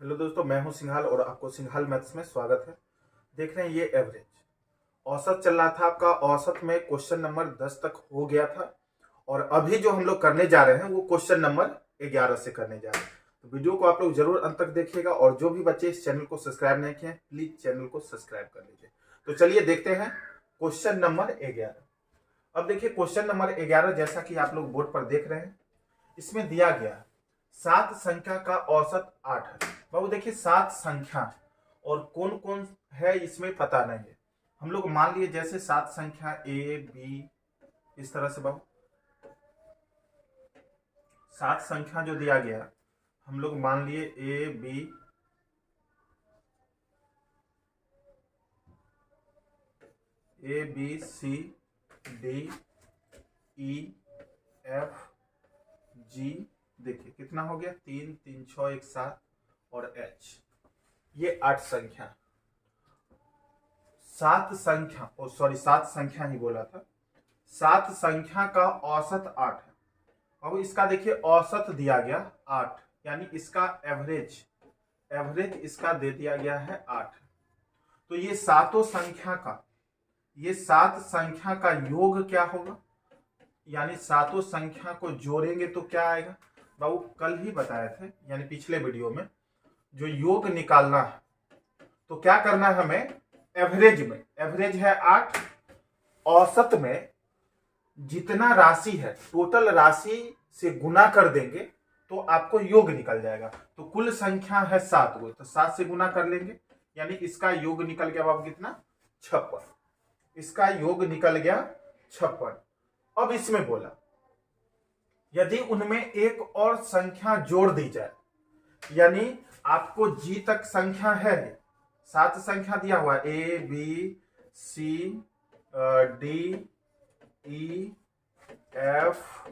Hello दोस्तों, मैं हूं सिंघाल और आपको सिंघाल मैथ्स में स्वागत है। देख रहे हैं ये एवरेज औसत चल रहा था आपका। औसत में क्वेश्चन नंबर 10 तक हो गया था और अभी जो हम लोग करने जा रहे हैं वो क्वेश्चन नंबर 11 से करने जा रहे हैं। तो वीडियो को आप लोग जरूर अंत तक देखिएगा और जो भी बच्चे इस चैनल को सब्सक्राइब नहीं किए प्लीज चैनल को सब्सक्राइब कर लीजिए। तो चलिए देखते हैं क्वेश्चन नंबर 11। अब देखिए क्वेश्चन नंबर 11 जैसा कि आप लोग बोर्ड पर देख रहे हैं, इसमें दिया गया है 7 संख्या का औसत 8 है। बाबू देखिए 7 संख्या और कौन कौन है इसमें पता नहीं है। हम लोग मान लिए जैसे 7 संख्या ए बी, इस तरह से बाबू 7 संख्या जो दिया गया हम लोग मान लिए A B C D E F G. देखिए कितना हो गया, 3 3 6 1 7 और एच, ये 8 संख्या। 7 संख्या सॉरी 7 संख्या ही बोला था। 7 संख्या का औसत 8 है। अब इसका देखिए औसत दिया गया 8, यानी इसका एवरेज इसका दे दिया गया है 8। तो ये 7 संख्या का योग क्या होगा, यानी 7 संख्या को जोड़ेंगे तो क्या आएगा। बाबू कल ही बताए थे, यानी पिछले वीडियो में, जो योग निकालना है तो क्या करना है हमें। एवरेज है 8, औसत में जितना राशि है टोटल राशि से गुना कर देंगे तो आपको योग निकल जाएगा। तो कुल संख्या है 7 गो, तो 7 से गुना कर लेंगे, यानी इसका योग निकल गया बाबू कितना, 56। इसका योग निकल गया 56। अब इसमें बोला यदि उनमें एक और संख्या जोड़ दी जाए, यानी आपको जी तक संख्या है, 7 संख्या दिया हुआ A B C D E F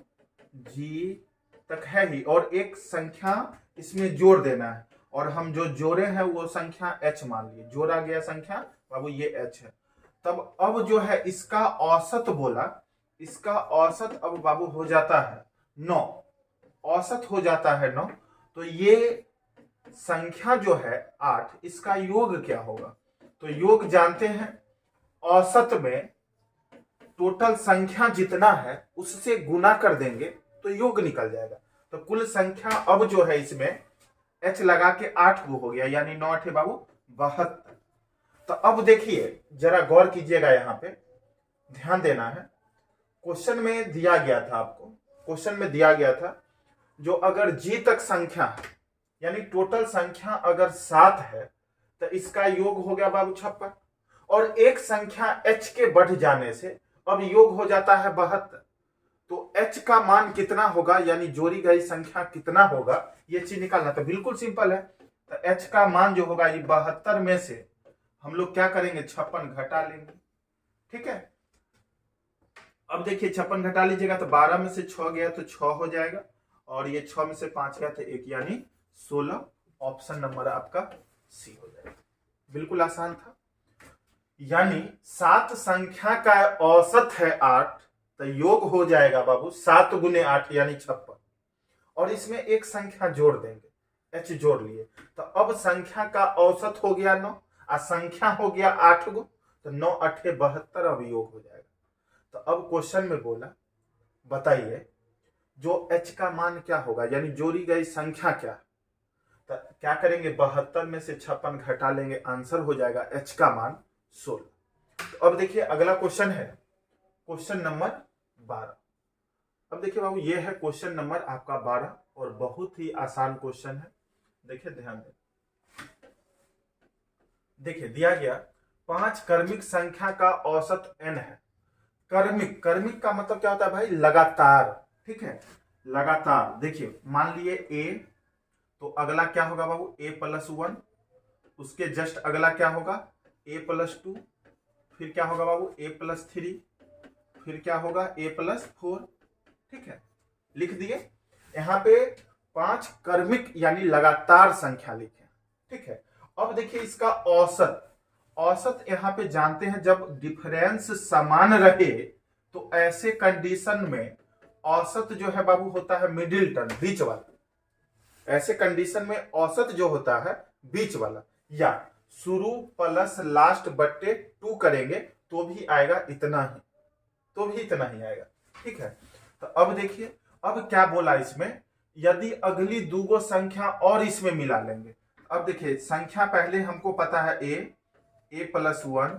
G तक है ही, और एक संख्या इसमें जोड़ देना है, और हम जो जोड़े हैं वो संख्या एच मान लिए। जोड़ा गया संख्या बाबू ये एच है। तब अब जो है इसका औसत बोला, इसका औसत अब बाबू हो जाता है 9। औसत हो जाता है 9। तो ये संख्या जो है 8, इसका योग क्या होगा। तो योग जानते हैं, औसत में टोटल संख्या जितना है उससे गुना कर देंगे तो योग निकल जाएगा। तो कुल संख्या अब जो है इसमें h लगा के 8 गो हो गया, यानी 9 8 बाबू 72। तो अब देखिए जरा गौर कीजिएगा, यहां पे ध्यान देना है। क्वेश्चन में दिया गया था आपको, क्वेश्चन में दिया गया था जो अगर जी तक संख्या है, यानी टोटल संख्या अगर 7 है तो इसका योग हो गया बाबू 56, और एक संख्या h के बढ़ जाने से अब योग हो जाता है 72। तो h का मान कितना होगा, यानी जोड़ी गई संख्या कितना होगा, ये चीज निकालना। तो बिल्कुल सिंपल है। तो h का मान जो होगा ये 72 में से हम लोग क्या करेंगे, 56 घटा लेंगे। ठीक है। अब देखिए 56 घटा लीजिएगा तो 12 में से 6 गया तो 6 हो जाएगा, और ये 6 में से 5 गया तो 1, यानी 16। ऑप्शन नंबर आपका सी हो जाएगा। बिल्कुल आसान था। यानी 7 संख्या का औसत है 8, तो योग हो जाएगा बाबू 7 गुने 8 यानी 56, और इसमें एक संख्या जोड़ देंगे, h जोड़ लिए। तो अब संख्या का औसत हो गया 9 और संख्या हो गया 8 गो, तो 9 8 72, अब योग हो जाएगा। तो अब क्वेश्चन में बोला बताइए जो h का मान क्या होगा, यानी जोड़ी गई संख्या क्या। तो क्या करेंगे, 72 में से 56 घटा लेंगे, आंसर हो जाएगा h का मान 16। तो अब देखिए अगला क्वेश्चन है क्वेश्चन नंबर 12। अब देखिए बाबू ये है क्वेश्चन नंबर आपका 12 और बहुत ही आसान क्वेश्चन है। देखिए ध्यान दें, देखिए दिया गया 5 क्रमिक संख्या का औसत n है। क्रमिक का मतलब क्या होता है भाई, लगातार। ठीक है, लगातार। देखिए मान लिए a, तो अगला क्या होगा बाबू a+1, उसके जस्ट अगला क्या होगा a+2, फिर क्या होगा बाबू a+3, फिर क्या होगा a+4। ठीक है, लिख दिए। यहां पे 5 क्रमिक यानी लगातार संख्या लिखे। ठीक है, अब देखिए इसका औसत यहां पे जानते हैं, जब डिफरेंस समान रहे तो ऐसे कंडीशन में औसत जो है बाबू होता है मिडिल टर्म, बीच वाला। ऐसे कंडीशन में औसत जो होता है बीच वाला, या शुरू प्लस लास्ट बट्टे 2 करेंगे तो भी आएगा इतना ही, तो भी इतना ही आएगा। ठीक है, तो अब देखिए अब क्या बोला इसमें, यदि अगली दूगो संख्या और इसमें मिला लेंगे। अब देखिए संख्या पहले हमको पता है ए प्लस 1,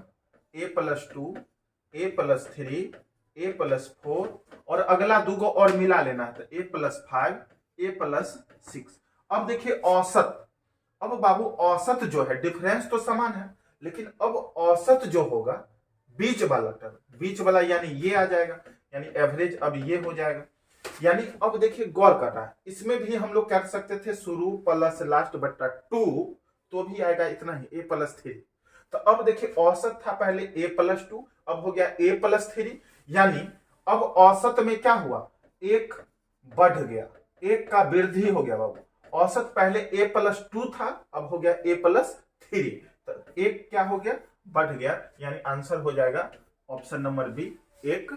ए प्लस 2, ए प्लस 3, ए प्लस 4, और अगला दूगो और मिला लेना है, तो ए प्लस 5, ए प्लस 6। अब देखिए औसत, अब बाबू औसत जो है, डिफरेंस तो समान है लेकिन अब औसत जो होगा बीच वाला टर्म, बीच वाला यानी ये आ जाएगा, यानी एवरेज अब ये हो जाएगा। यानी अब देखिए गौर कर रहा है, इसमें भी हम लोग कर सकते थे शुरू प्लस लास्ट बट्टा 2, तो भी आएगा इतना ही, ए प्लस 3। तो अब देखिए औसत था पहले ए प्लस 2, अब हो गया ए प्लस 3, यानी अब औसत में क्या हुआ, एक बढ़ गया, एक का वृद्धि हो गया बाबू। औसत पहले ए प्लस 2 था, अब हो गया ए प्लस 3, तो एक क्या हो गया, बढ़ गया, यानी आंसर हो जाएगा ऑप्शन नंबर बी, एक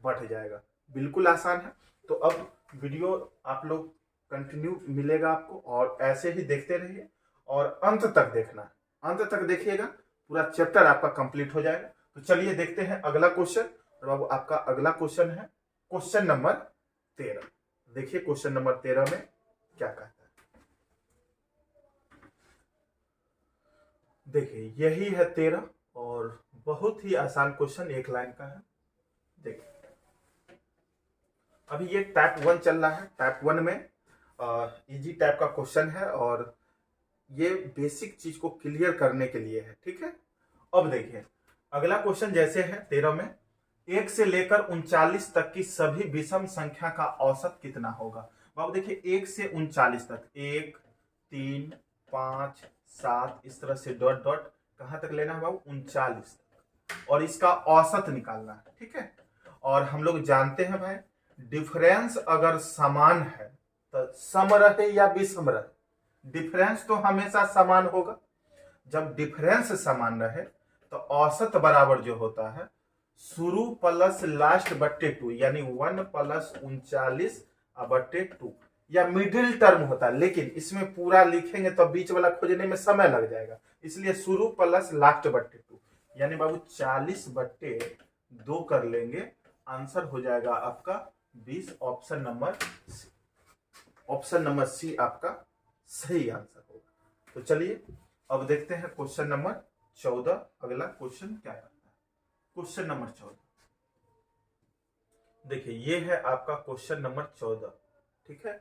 बढ़ जाएगा। बिल्कुल आसान है। तो अब वीडियो आप लोग कंटिन्यू मिलेगा आपको, और ऐसे ही देखते रहिए और अंत तक देखना, अंत तक देखिएगा, पूरा चैप्टर आपका कंप्लीट हो जाएगा। तो चलिए देखते हैं अगला क्वेश्चन। और बाबू आपका अगला क्वेश्चन है क्वेश्चन नंबर 13। देखिए क्वेश्चन नंबर 13 में क्या कहता है। देखिए यही है 13, और बहुत ही आसान क्वेश्चन, एक लाइन का है। देखिए अभी ये टाइप 1 चल रहा है, टाइप 1 में इजी टाइप का क्वेश्चन है, और ये बेसिक चीज को क्लियर करने के लिए है। ठीक है, अब देखिए अगला क्वेश्चन जैसे है 13 में, 1 से लेकर 39 तक की सभी विषम संख्या का औसत कितना होगा। बाबू देखिए 1 से 39 तक, 1, 3, 5, 7, इस तरह से डॉट डॉट कहां तक लेना है बाबू, 39 तक, और इसका औसत निकालना है। ठीक है, और हम लोग जानते हैं भाई डिफरेंस अगर समान है तो सम रहे या विषम रहे, डिफरेंस तो हमेशा समान होगा। जब डिफरेंस समान रहे तो औसत बराबर जो होता है शुरू प्लस लास्ट बट्टे 2, यानी 1 प्लस 39 बट्टे 2, या मिडिल टर्म होता है। लेकिन इसमें पूरा लिखेंगे तो बीच वाला खोजने में समय लग जाएगा, इसलिए शुरू प्लस लास्ट बट्टे 2, यानी बाबू 40 बट्टे 2 कर लेंगे, आंसर हो जाएगा आपका 20, option number C. Option number C आपका सही आंसर होगा। तो चलिए अब देखते हैं क्वेश्चन नंबर 14। अगला क्वेश्चन क्या करता है, क्वेश्चन नंबर 14। देखिए ये है आपका क्वेश्चन नंबर 14। ठीक है,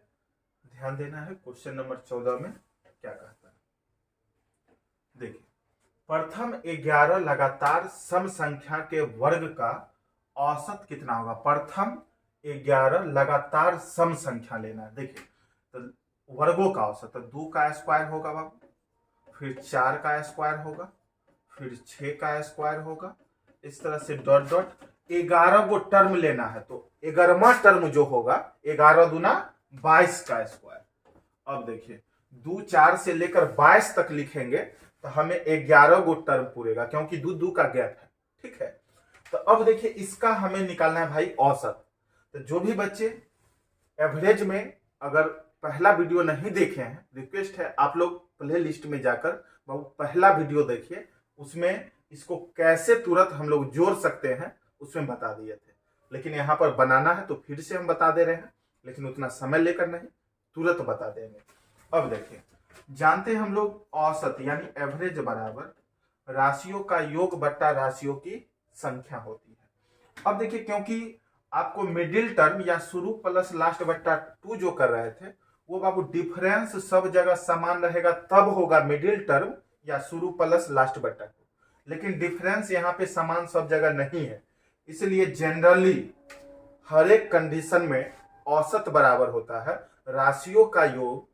ध्यान देना है क्वेश्चन नंबर 14 में क्या कहता है। देखिए प्रथम 11 लगातार सम संख्या के वर्ग का औसत कितना होगा। प्रथम 11 लगातार सम संख्या लेना है। देखिए तो वर्गों का औसत, तो 2 का स्क्वायर होगा बाबू, फिर 4 का स्क्वायर होगा, फिर 6 का स्क्वायर होगा, इस तरह से डॉट डॉट 11 को टर्म लेना है, तो 11वां टर्म जो होगा 11 दूना 22 का स्क्वायर। अब देखिए 2 4 से लेकर 22 तक लिखेंगे तो हमें 11 को टर्म पूरेगा, क्योंकि 2 2 का गैप है। ठीक है, तो अब देखिए इसका हमें निकालना है भाई औसत। तो जो भी बच्चे एवरेज में अगर पहला वीडियो नहीं देखे हैं, रिक्वेस्ट है आप लोग प्ले लिस्ट में जाकर पहला वीडियो देखिए, उसमें इसको कैसे तुरंत हम लोग जोड़ सकते हैं उसमें बता दिए थे। लेकिन यहाँ पर बनाना है तो फिर से हम बता दे रहे हैं, लेकिन उतना समय लेकर नहीं, तुरंत बता देंगे। अब देखिए जानते हैं हम लोग औसत यानी एवरेज बराबर राशियों का योग बट्टा राशियों की संख्या होती है। अब देखिए क्योंकि आपको मिडिल टर्म या शुरू प्लस लास्ट बट्टा 2 जो कर रहे थे वो बाबू डिफरेंस सब जगह समान रहेगा तब होगा मिडिल टर्म या शुरू प्लस लास्ट बट्टा 2, लेकिन डिफरेंस यहाँ पे समान सब जगह नहीं है, इसलिए जनरली हर एक कंडीशन में औसत बराबर होता है राशियों का योग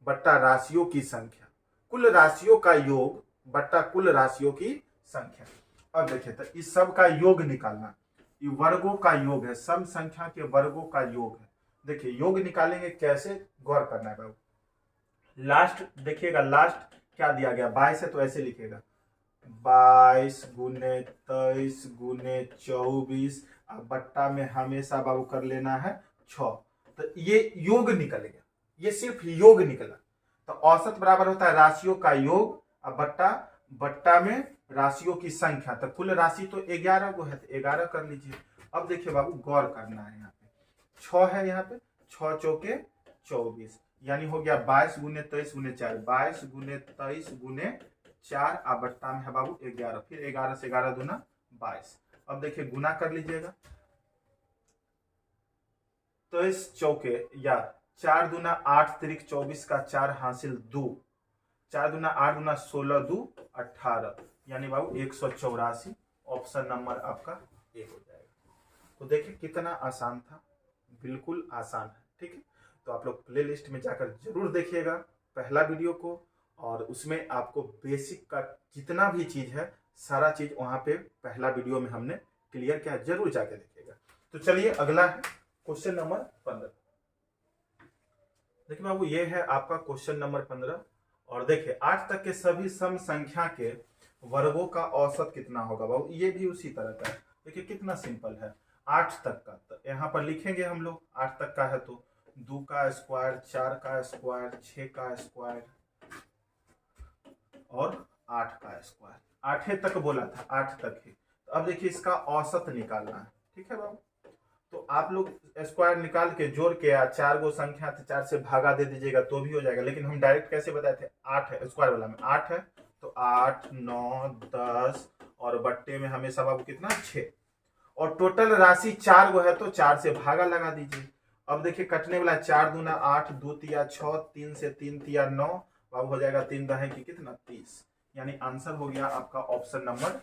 बट्टा राशियों की संख्या, कुल राशियों का योग बट्टा कुल राशियों की संख्या। अब देखिए तो इस सब का योग निकालना, ये वर्गों का योग है, सम संख्या के वर्गों का योग है। देखिए योग निकालेंगे कैसे, गौर करना है बाबू। लास्ट देखिएगा, लास्ट क्या दिया गया 22 है, तो ऐसे लिखेगा 22 गुने 23 गुने 24, अब बट्टा में हमेशा बाबू कर लेना है 6, तो ये योग निकल गया। ये सिर्फ योग निकला। तो औसत बराबर होता है राशियों का योग और बट्टा बट्टा में राशियों की संख्या। तो कुल राशि तो 11 को है, तो 11 कर लीजिए। अब देखिए बाबू गौर करना है, यहाँ पे 6 है, यहाँ पे 6 चौके 24, यानी हो गया 22 गुने 23 गुने 4, 22 गुने 23 गुने 4 और बट्टा में है बाबू 11, फिर 11 से 11 दूना 22। अब देखिए गुना कर लीजिएगा, 23 चौके या 4 दूना 8 तिरिक 24 का 4 हासिल 2, 4 दूना 8 दूना 16 2 18, यानी बाबू 184। ऑप्शन नंबर आपका ए हो जाएगा। तो देखिए कितना आसान था, बिल्कुल आसान है, ठीक है। तो आप लोग प्ले लिस्ट में जाकर जरूर देखिएगा पहला वीडियो को, और उसमें आपको बेसिक का जितना भी चीज है सारा चीज वहां पे पहला वीडियो में हमने क्लियर किया, जरूर जाके देखिएगा। तो चलिए अगला है क्वेश्चन नंबर 15। देखिए बाबू ये है आपका क्वेश्चन नंबर 15, और देखिए 8 तक के सभी सम संख्या के वर्गों का औसत कितना होगा बाबू, ये भी उसी तरह का है। देखिए कितना सिंपल है, 8 तक का, तो यहाँ पर लिखेंगे हम लोग 8 तक का है तो 2 का स्क्वायर, 4 का स्क्वायर, 6 का स्क्वायर और 8 का स्क्वायर। 8 तक बोला था, 8 तक ही। तो अब देखिए इसका औसत निकालना है, ठीक है बाबू। तो आप लोग स्क्वायर निकाल के जोड़ के, 4 गो संख्या थे 4 से भागा दे दीजिएगा तो भी हो जाएगा, लेकिन हम डायरेक्ट कैसे बताए थे, 8 है स्क्वायर वाला में 8 है, तो 8 9 10 और बट्टे में हमेशा बाबू कितना 6, और टोटल राशि 4 गो है तो 4 से भागा लगा दीजिए। अब देखिए कटने वाला 4 दूना 8, 2 तिया 6, 3 से 3 तिया 9, बाबू हो जाएगा 3 दहे की कितना 30, यानी आंसर हो गया आपका ऑप्शन नंबर,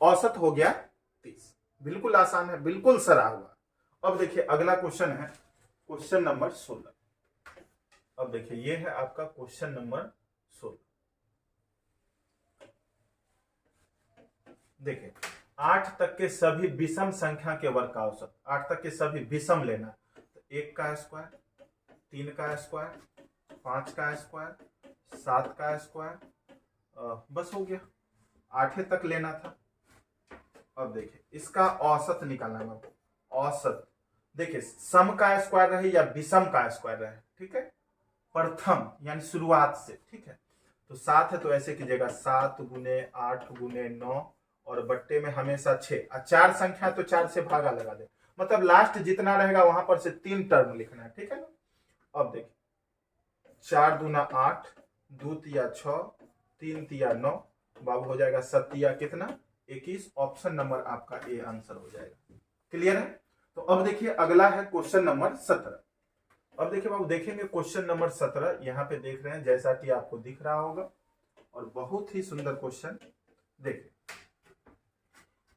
औसत हो गया 30। बिल्कुल आसान है, बिल्कुल सरा हुआ। अब देखिए अगला क्वेश्चन है क्वेश्चन नंबर 16। अब देखिए ये है आपका क्वेश्चन नंबर 16। देखिए 8 तक के सभी विषम संख्या के वर्ग का औसत, 8 तक के सभी विषम लेना, तो 1 का स्क्वायर, 3 का स्क्वायर, 5 का स्क्वायर, 7 का स्क्वायर, बस हो गया, 8 तक लेना था। अब देखिए इसका औसत निकालना है, औसत देखिए सम का स्क्वायर रहे या विषम का स्क्वायर रहे, ठीक है, प्रथम यानी शुरुआत से, ठीक है। तो 7 है तो ऐसे कीजिएगा 7 गुने 8 गुने 9 और बट्टे में हमेशा 6, 4 संख्या तो 4 से भागा लगा दे, मतलब लास्ट जितना रहेगा वहां पर से 3 टर्म लिखना है, ठीक है ना। अब देखिए 4 दूना 8, 2 तिया 6, 3 तिया 9, बाबू हो जाएगा 7 तिया कितना 21। ऑप्शन नंबर आपका ए आंसर हो जाएगा। क्लियर है। तो अब देखिए अगला है क्वेश्चन नंबर 17। अब देखिए बाबू देखेंगे क्वेश्चन नंबर 17, यहाँ पे देख रहे हैं जैसा कि आपको दिख रहा होगा, और बहुत ही सुंदर क्वेश्चन। देखिए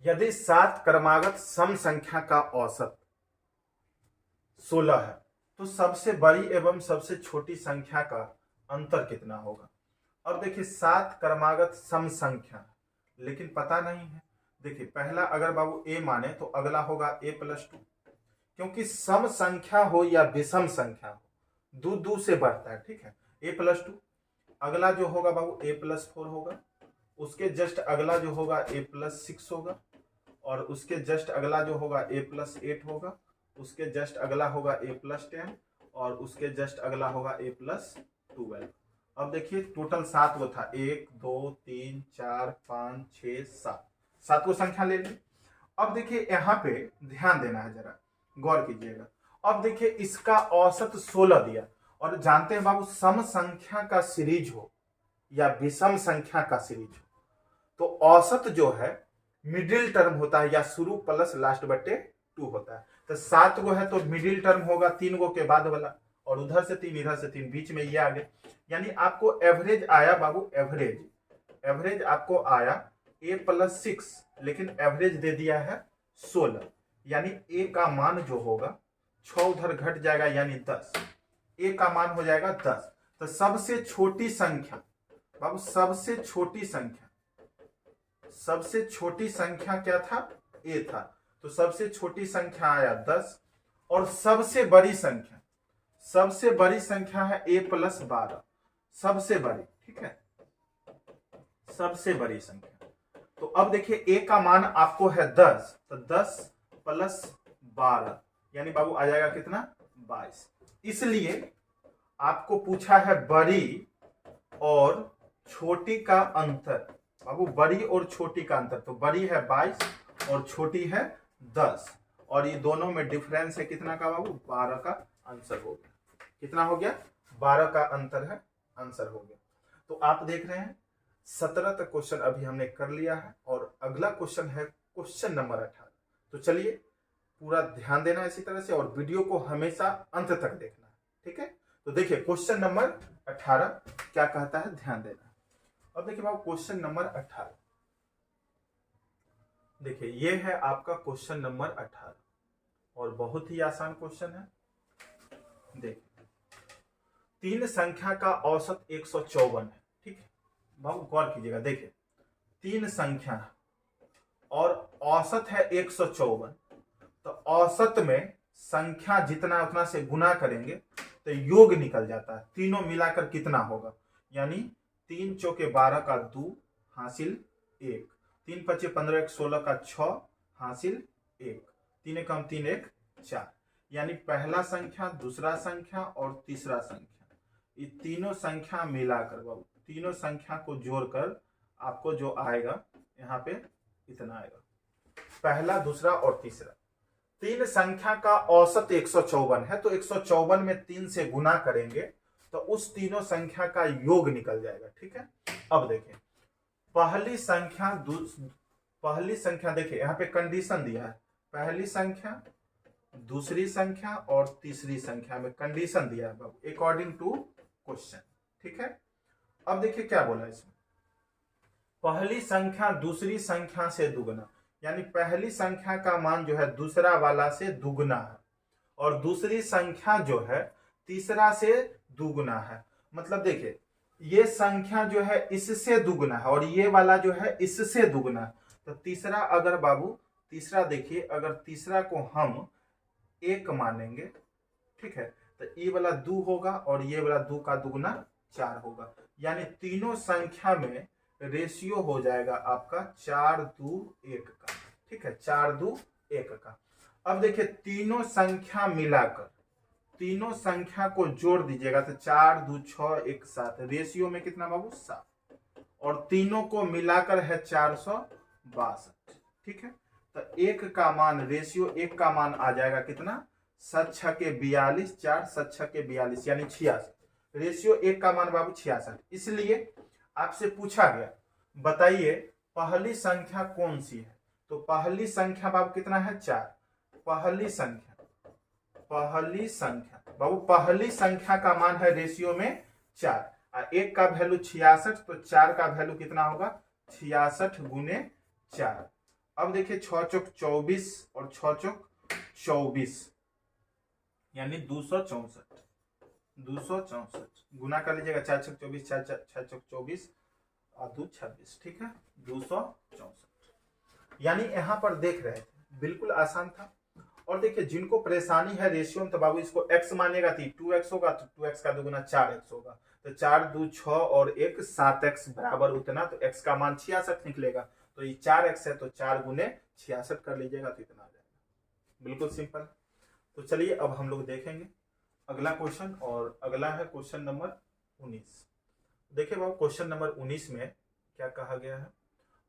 यदि 7 क्रमागत सम संख्या का औसत 16 है तो सबसे बड़ी एवं सबसे छोटी संख्या का अंतर कितना होगा। अब देखिए 7 क्रमागत सम संख्या, लेकिन पता नहीं है। देखिए पहला अगर बाबू ए माने तो अगला होगा a+2, क्योंकि सम संख्या हो या विषम संख्या हो, 2 2 से बढ़ता है, ठीक है। a+2 अगला जो होगा बाबू a+4 होगा, उसके जस्ट अगला जो होगा a+6 होगा, और उसके जस्ट अगला जो होगा a+8 होगा, उसके जस्ट अगला होगा a+10, और उसके जस्ट अगला होगा a+12। अब देखिए टोटल 7 गो था, 1 2 3 4 5 6 7, 7 गो संख्या ले ली। अब देखिए यहाँ पे ध्यान देना है, जरा गौर कीजिएगा। अब देखिए इसका औसत 16 दिया, और जानते हैं बाबू सम संख्या का सीरीज हो या विषम संख्या का सीरीज हो तो औसत जो है मिडिल टर्म होता है, या शुरू प्लस लास्ट बट्टे 2 होता है। तो 7 गो है तो मिडिल टर्म होगा 3 गो के बाद वाला, और उधर से 3 इधर से 3, बीच में ये आ गए, यानी आपको एवरेज आया बाबू, एवरेज आपको आया a+6, लेकिन एवरेज दे दिया है 16, यानी a का मान जो होगा 6 उधर घट जाएगा यानी 10, a का मान हो जाएगा 10। तो सबसे छोटी संख्या बाबू, सबसे छोटी संख्या क्या था, a था, तो सबसे छोटी संख्या आया 10, और सबसे बड़ी संख्या है a+12, सबसे बड़ी, ठीक है, सबसे बड़ी संख्या। तो अब देखिए a का मान आपको है 10, तो 10 + 12 यानी बाबू आ जाएगा कितना 22। इसलिए आपको पूछा है बड़ी और छोटी का अंतर। बाबू बड़ी और छोटी का अंतर, तो बड़ी है 22 और छोटी है 10, और ये दोनों में डिफरेंस है कितना का बाबू? 12 का आंसर हो गया। कितना हो गया? 12 का अंतर है, आंसर हो गया। तो आप देख रहे हैं 17 तक क्वेश्चन अभी हमने कर लिया है, और अगला क्वेश्चन है क्वेश्चन नंबर 18। तो चलिए पूरा ध्यान देना इसी तरह से, और वीडियो को हमेशा अंत तक देखना है, ठीक है? तो देखिए क्वेश्चन नंबर 18 क्या कहता है, ध्यान देना। अब देखिए बाबू क्वेश्चन नंबर 18, देखिए ये है आपका क्वेश्चन नंबर 18, और बहुत ही आसान क्वेश्चन है। देखिए 3 संख्या का औसत 154 है, ठीक है बाबू, गौर कीजिएगा। देखिए 3 संख्या और औसत है 154, तो औसत में संख्या जितना उतना से गुना करेंगे तो योग निकल जाता है। तीनों मिलाकर कितना होगा? यानी 3 चौके 12 का 2 हासिल 1, 3 पचे 15 1 16 का 6 हासिल 1, 3 एकम 3 1 4। यानी पहला संख्या, दूसरा संख्या और तीसरा संख्या, ये तीनों संख्या मिलाकर बाबू, तीनों संख्या को जोड़कर आपको जो आएगा यहाँ पे इतना आएगा, पहला, दूसरा और तीसरा। 3 संख्या का औसत 154 है, तो 154 में 3 से गुना करेंगे तो उस तीनों संख्या का योग निकल जाएगा, ठीक है? अब देखिए पहली संख्या देखिए यहाँ पे कंडीशन दिया है, पहली संख्या, दूसरी संख्या और तीसरी संख्या में कंडीशन दिया है बाबू, अकॉर्डिंग टू क्वेश्चन, ठीक है? अब देखिए क्या बोला इसमें, पहली संख्या दूसरी संख्या से दुगना, यानी पहली संख्या का मान जो है दूसरा वाला से दुगना है, और दूसरी संख्या जो है तीसरा से दुगना है। मतलब देखिए ये संख्या जो है इससे दुगना है और ये वाला जो है इससे दुगना है, तो तीसरा अगर बाबू, तीसरा देखिए अगर तीसरा को हम 1 मानेंगे, ठीक है, तो ये वाला 2 होगा और ये वाला 2 का दुगना 4 होगा। यानी तीनों संख्या में रेशियो हो जाएगा आपका 4 2 1 का, ठीक है, 4 2 1 का। अब देखिए तीनों संख्या मिलाकर, तीनों संख्या को जोड़ दीजिएगा तो 4 2 6 1 7, रेशियो में कितना बाबू? 7, और तीनों को मिलाकर है 462, ठीक है? तो 1 का मान, रेशियो 1 का मान आ जाएगा कितना? 7 6 के 42, 4 7 6 के 42 यानी 66, रेशियो 1 का मान बाबू 66। इसलिए आपसे पूछा गया बताइए पहली संख्या कौन सी है, तो पहली संख्या बाबू कितना है? 4। पहली संख्या बाबू, पहली संख्या का मान है रेशियो में 4, और 1 का वैल्यू 66, तो 4 का वैल्यू कितना होगा? 66 गुने 4। अब देखिए 6 चौक 24 और 6 चौक 24 यानी 264, 264 गुना कर लीजिएगा, 4 चौक 24, 6 चौक 24 और 2 26, ठीक है, 264। यानी यहाँ पर देख रहे थे बिल्कुल आसान था। और देखिए जिनको परेशानी है रेशियो में, तो बाबू इसको x मानेगा तो 2x होगा, तो 2x का दुगुना 4x होगा, तो 4 2 6 और 1 7x बराबर उतना, तो x का मान 66 निकलेगा, तो ये 4x है तो 4 गुने 66 कर लीजिएगा तो इतना आ जाएगा। बिल्कुल सिंपल। तो चलिए अब हम लोग देखेंगे अगला क्वेश्चन, और अगला है क्वेश्चन नंबर 19। देखिए बाबू क्वेश्चन नंबर 19 में क्या कहा गया है,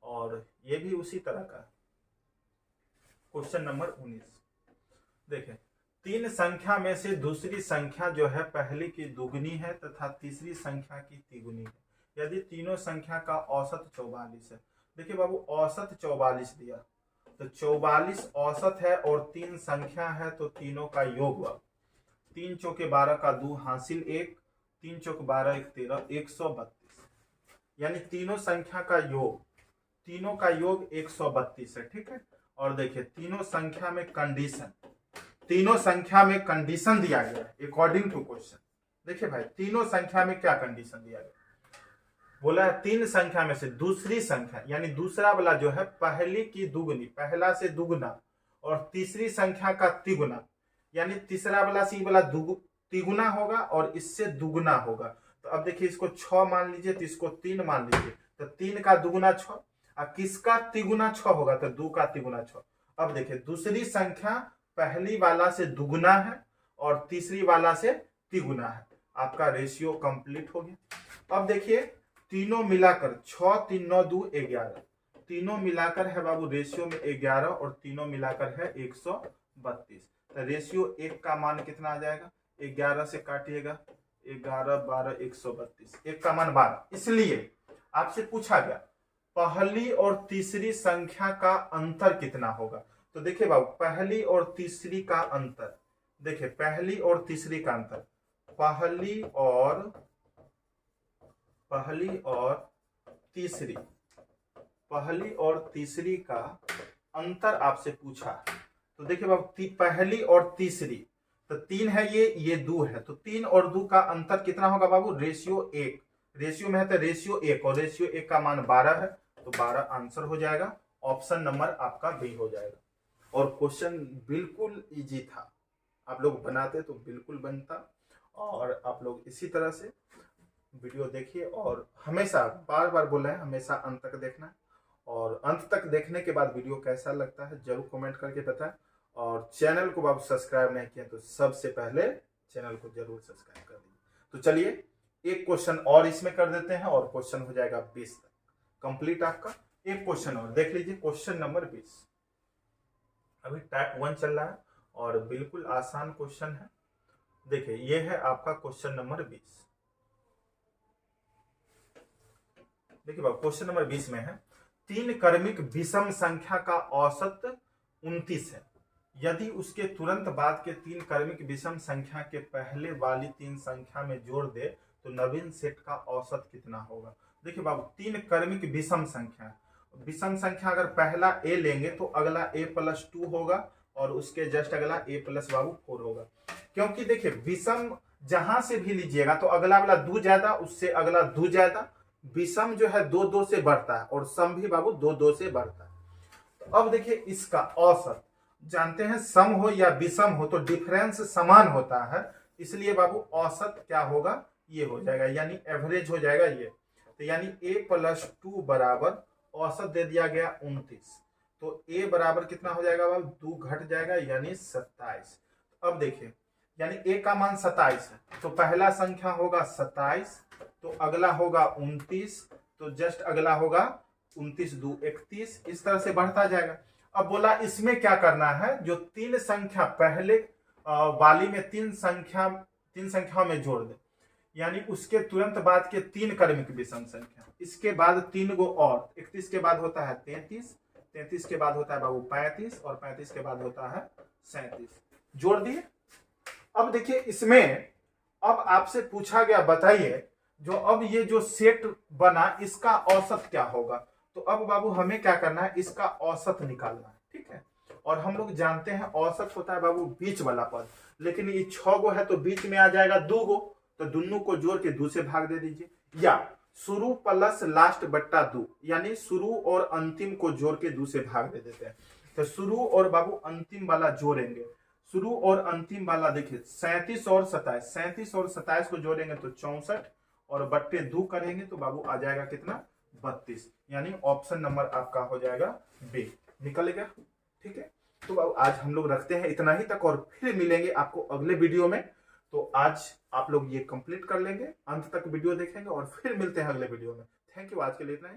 और ये भी उसी तरह का क्वेश्चन नंबर 19। देखिए 3 संख्या में से दूसरी संख्या जो है पहली की दुगनी है तथा तीसरी संख्या की तिगुनी है, यदि तीनों संख्या का औसत 44 है। देखिए बाबू औसत 44 दिया, तो 44 औसत है और 3 संख्या है, तो तीनों का योग बाबू, 3 चौके 12 का 2 हासिल 1, 3 चौक 12 1 13, 132। यानी तीनों संख्या का योग, तीनों का योग 132 है, ठीक है? और देखिए तीनों संख्या में कंडीशन, तीनों संख्या में कंडीशन दिया गया है अकॉर्डिंग टू क्वेश्चन। देखिए भाई तीनों संख्या में क्या कंडीशन दिया गया, बोला है 3 संख्या में से दूसरी संख्या, यानी दूसरा वाला जो है पहली की दुगनी, पहला से दुगना, और तीसरी संख्या का तिगुना, यानी तीसरा वाला से वाला तिगुना होगा और इससे दुगुना होगा। तो अब देखिए इसको 6 मान लीजिए, तो इसको 3 मान लीजिए, तो 3 का दुगुना 6, और किसका तिगुना 6 होगा? तो 2 का तिगुना 6। अब देखिए दूसरी संख्या पहली वाला से दुगुना है और तीसरी वाला से तिगुना है। आपका रेशियो कंप्लीट हो गया। अब देखिए तीनों मिलाकर 6 3 9 2 11, तीनों मिलाकर है बाबू रेशियो में 11 और तीनों मिलाकर है 132। तो रेशियो 1 का मान कितना आ जाएगा, 11 से काटिएगा 11 12 132, 1 का मान 12। इसलिए आपसे पूछा गया पहली और तीसरी संख्या का अंतर कितना होगा। तो देखिए बाबू पहली और तीसरी का अंतर, देखिए पहली और तीसरी का अंतर, पहली और तीसरी का अंतर आपसे पूछा। तो देखिए बाबू पहली और तीसरी, तो 3 है ये 2 है, तो 3 और 2 का अंतर कितना होगा बाबू, रेशियो 1, रेशियो में है तो रेशियो 1 और रेशियो 1 का मान 12 है, तो 12 आंसर हो जाएगा। ऑप्शन नंबर आपका बी हो जाएगा। और क्वेश्चन बिल्कुल इजी था, आप लोग बनाते तो बिल्कुल बनता। और आप लोग इसी तरह से वीडियो देखिए और हमेशा बार बार बोला है हमेशा अंत तक देखना है। और अंत तक देखने के बाद वीडियो कैसा लगता है जरूर कमेंट करके बताएं। और चैनल को आप सब्सक्राइब नहीं किए तो सबसे पहले चैनल को जरूर सब्सक्राइब कर दीजिए। तो चलिए एक क्वेश्चन और इसमें कर देते हैं और क्वेश्चन हो जाएगा 20 तक कंप्लीट आपका। एक क्वेश्चन और देख लीजिए, क्वेश्चन नंबर 20। अभी टाइप 1 चल रहा है और बिल्कुल आसान क्वेश्चन है। देखिए ये है आपका क्वेश्चन नंबर 20। देखिए बाबू क्वेश्चन नंबर 20 में है 3 क्रमिक विषम संख्या का औसत 29 है। यदि उसके तुरंत बाद के 3 क्रमिक विषम संख्या के पहले वाली 3 संख्या में जोड़ दे तो नवीन सेट का औसत कितना होगा। देखिए बाबू 3 क्रमिक विषम संख्या, विषम संख्या अगर पहला a लेंगे तो अगला a+2 होगा और उसके जस्ट अगला a+ बाबू 4 होगा। क्योंकि देखिए विषम जहां से भी लीजिएगा तो अगला वाला 2 ज्यादा, उससे अगला 2 ज्यादा। विषम जो है 2 से बढ़ता है और सम भी बाबू 2 से बढ़ता है। तो अब देखिए इसका औसत, जानते हैं सम हो या विषम हो तो डिफरेंस समान होता है, इसलिए बाबू औसत क्या होगा, ये हो जाएगा यानी एवरेज हो जाएगा ये। तो यानी a+2 बराबर औसत दे दिया गया 29, तो a बराबर कितना हो जाएगा बाबू, 2 घट जाएगा यानी 27। अब देखिए यानी a का मान 27 है तो पहला संख्या होगा 27, तो अगला होगा 29, तो जस्ट अगला होगा 29 2 31, इस तरह से बढ़ता जाएगा। अब बोला इसमें क्या करना है, जो 3 संख्या पहले वाली में 3 संख्याओं में जोड़ दे, यानी उसके तुरंत बाद के 3 क्रमिक विषम संख्या, इसके बाद 3 गो और, 31 के बाद होता है 33, 33 के बाद होता है बाबू 35 और 35 के बाद होता है 37, जोड़ दिए। अब देखिए इसमें अब आपसे पूछा गया बताइए जो अब ये जो सेट बना इसका औसत क्या होगा। तो अब बाबू हमें क्या करना है, इसका औसत निकालना है, ठीक है। और हम लोग जानते हैं औसत होता है बाबू बीच वाला पद, लेकिन ये 6 गो है तो बीच में आ जाएगा 2 गो, तो दोनों को जोड़ के 2 से भाग दे दीजिए, या शुरू प्लस लास्ट बट्टा 2, यानी शुरू और अंतिम को जोड़ के 2 से भाग दे देते हैं। तो शुरू और बाबू अंतिम वाला जोड़ेंगे, शुरू और अंतिम वाला देखिए 37 और 27, 37 और 27 को जोड़ेंगे तो 64 और बट्टे 2 करेंगे तो बाबू आ जाएगा कितना, 32, यानी ऑप्शन नंबर आपका हो जाएगा बी, निकल गया, ठीक है। तो बाबू आज हम लोग रखते हैं इतना ही तक और फिर मिलेंगे आपको अगले वीडियो में। तो आज आप लोग ये कंप्लीट कर लेंगे, अंत तक वीडियो देखेंगे और फिर मिलते हैं अगले वीडियो में। थैंक यू, आज के लिए इतना ही।